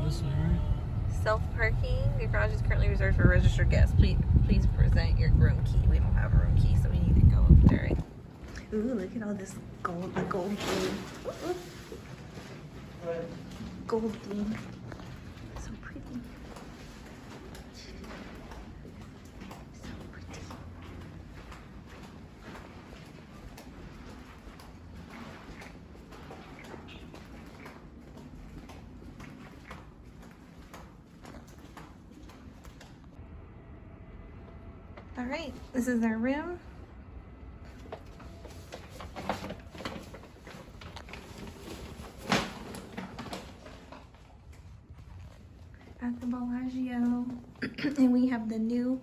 this way, right? Self-parking. The garage is currently reserved for registered guests. Please present your room key. We don't have a room key, so we need to go up there. Ooh, look at all this gold, the gold theme. Gold theme. So pretty. So pretty. All right, this is our room. At the Bellagio. And we have the new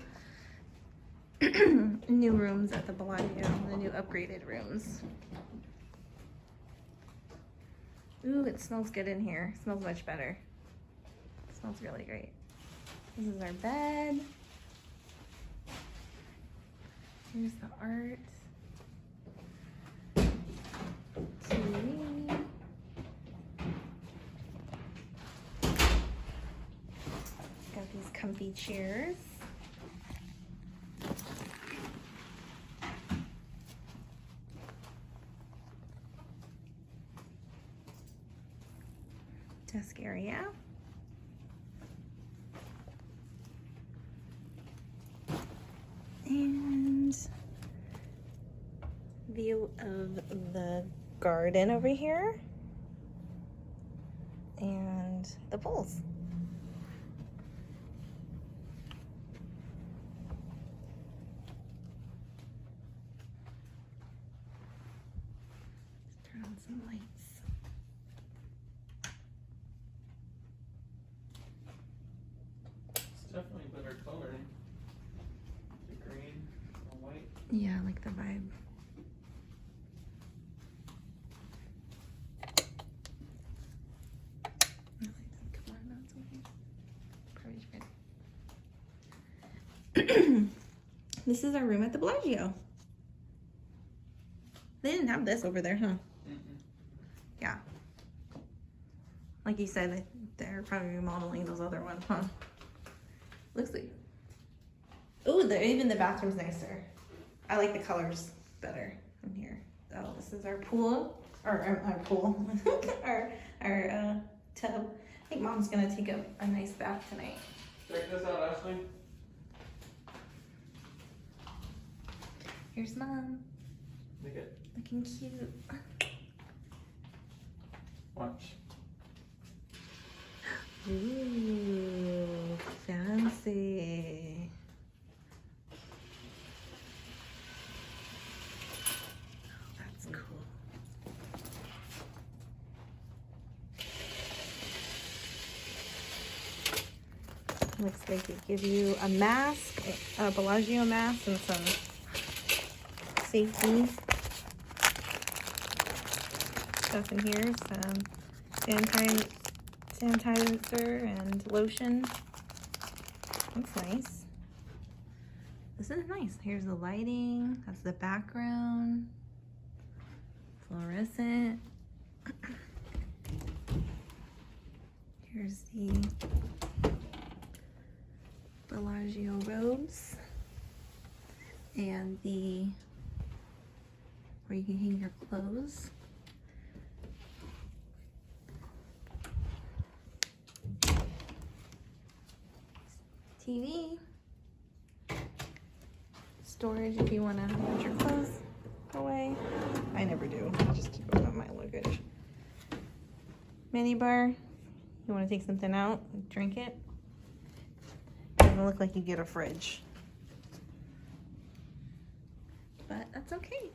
new rooms at the Bellagio, the new upgraded rooms. Ooh, it smells good in here. It smells much better. It smells really great. This is our bed. Here's the art. TV. Got these comfy chairs. Desk area. And view of the garden over here. And the pools. Turn on some lights. It's definitely better coloring. The green, the white. Yeah, I like the vibe. I like that. Come on, that's okay. Probably good. This is our room at the Bellagio. They didn't have this over there, huh? Yeah. Like you said, they're probably remodeling those other ones, huh? Looks like. Oh, even the bathroom's nicer. I like the colors better in here. Oh, this is our pool, or our pool, our tub. I think Mom's gonna take a nice bath tonight. Check this out, Ashley. Here's Mom, Look at. looking cute. Watch. Ooh, fancy. That's cool. Looks like they give you a mask, a Bellagio mask, and some safety stuff in here. Some sanitizer and lotion. That's nice. This is nice. Here's the lighting. That's the background. Fluorescent. Here's the Bellagio robes. And the where you can hang your clothes. TV. Storage if you want to put your clothes away. I never do. I just keep it on my luggage. Mini bar. You want to take something out, drink it. Doesn't look like you get a fridge. But that's okay.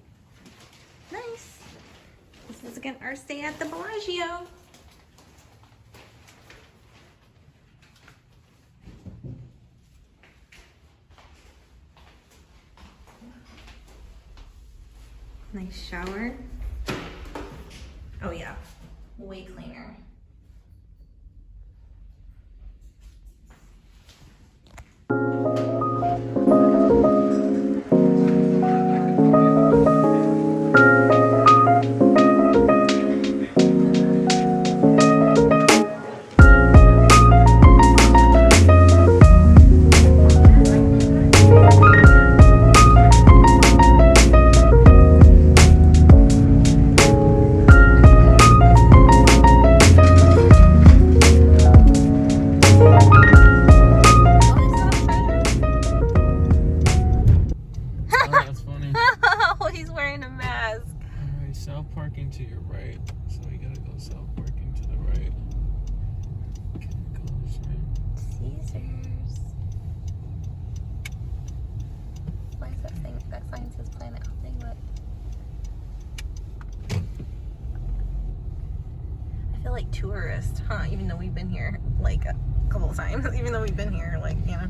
Nice. This is again our stay at the Bellagio. Nice shower. Oh yeah, way cleaner. ask. Alright, south parking to your right. So we gotta go south parking to the right. Okay, go this way. Caesars. Why is that thing? That sign says Planet Hollywood. I feel like tourists, huh? Even though we've been here like a couple of times. Even though we've been here, like, you know.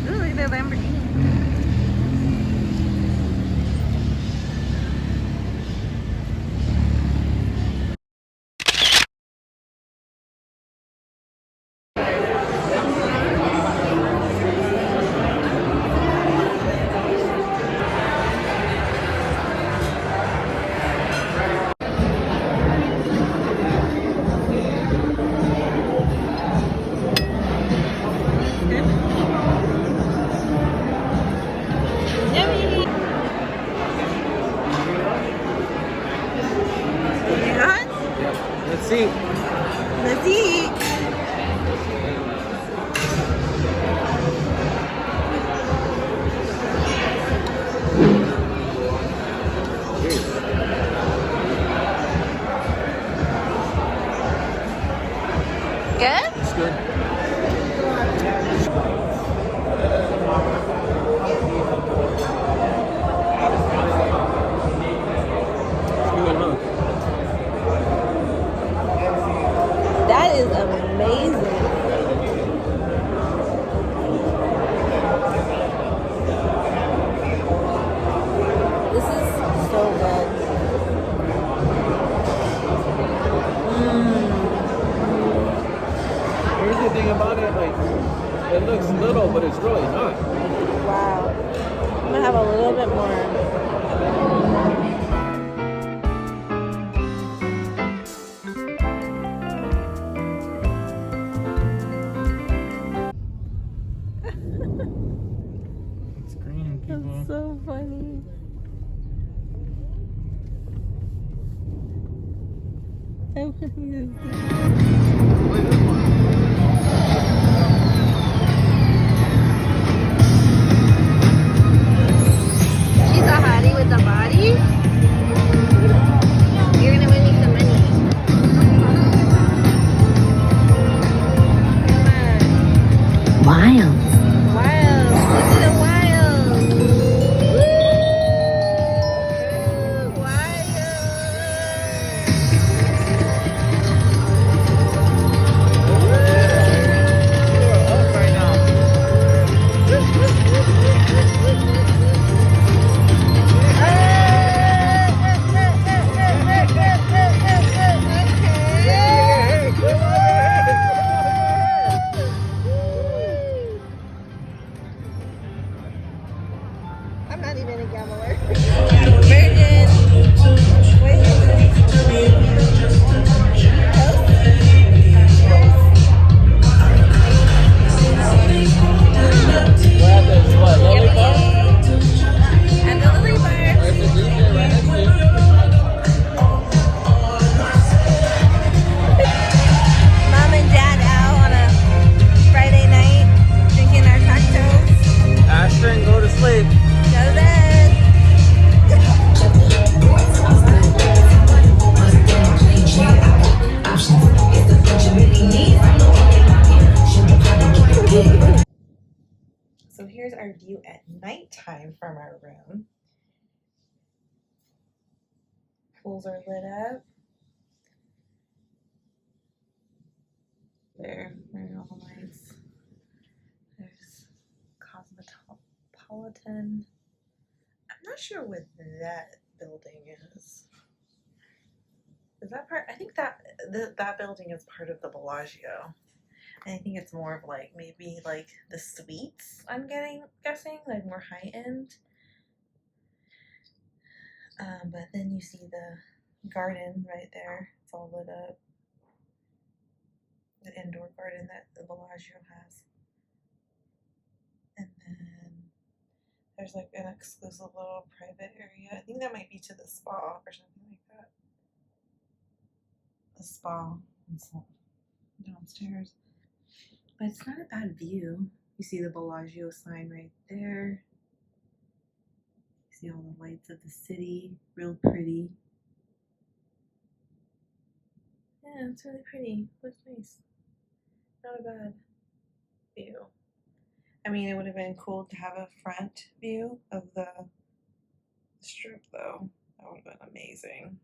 Ooh, look at that Lamborghini. Let's see. Let's eat. Good? It's good. That is amazing. This is so good. Here's the thing about it, like, it looks little, but it's really not. Wow. I'm gonna have a little bit more. It's green, people. That's so funny. How funny is that? She's a hottie with a body. You're gonna win me some money. Come on. Wild. Wild. Look at the wild. Woo! Wild. I'm not even a gambler. Virgin. Wait, and the Lily Bar. Mom and Dad out on a Friday night, drinking our cocktails. Ashton, go to sleep. Go to bed. So here's our view at nighttime from our room. Pools are lit up. There are all the lights. There's Cosmopolitan. I'm not sure what that building is. Is that part? I think that that building is part of the Bellagio. And I think it's more of like maybe like the suites. I'm guessing like more high end. But then you see the garden right there. It's all lit up. The indoor garden that the Bellagio has. And then There's like an exclusive little private area. I think that might be to the spa or something like that. The spa and stuff downstairs. But it's not a bad view. You see the Bellagio sign right there. You see all the lights of the city. Real pretty. Yeah, it's really pretty. Looks nice. Not a bad view. I mean, it would have been cool to have a front view of the strip, though. That would have been amazing.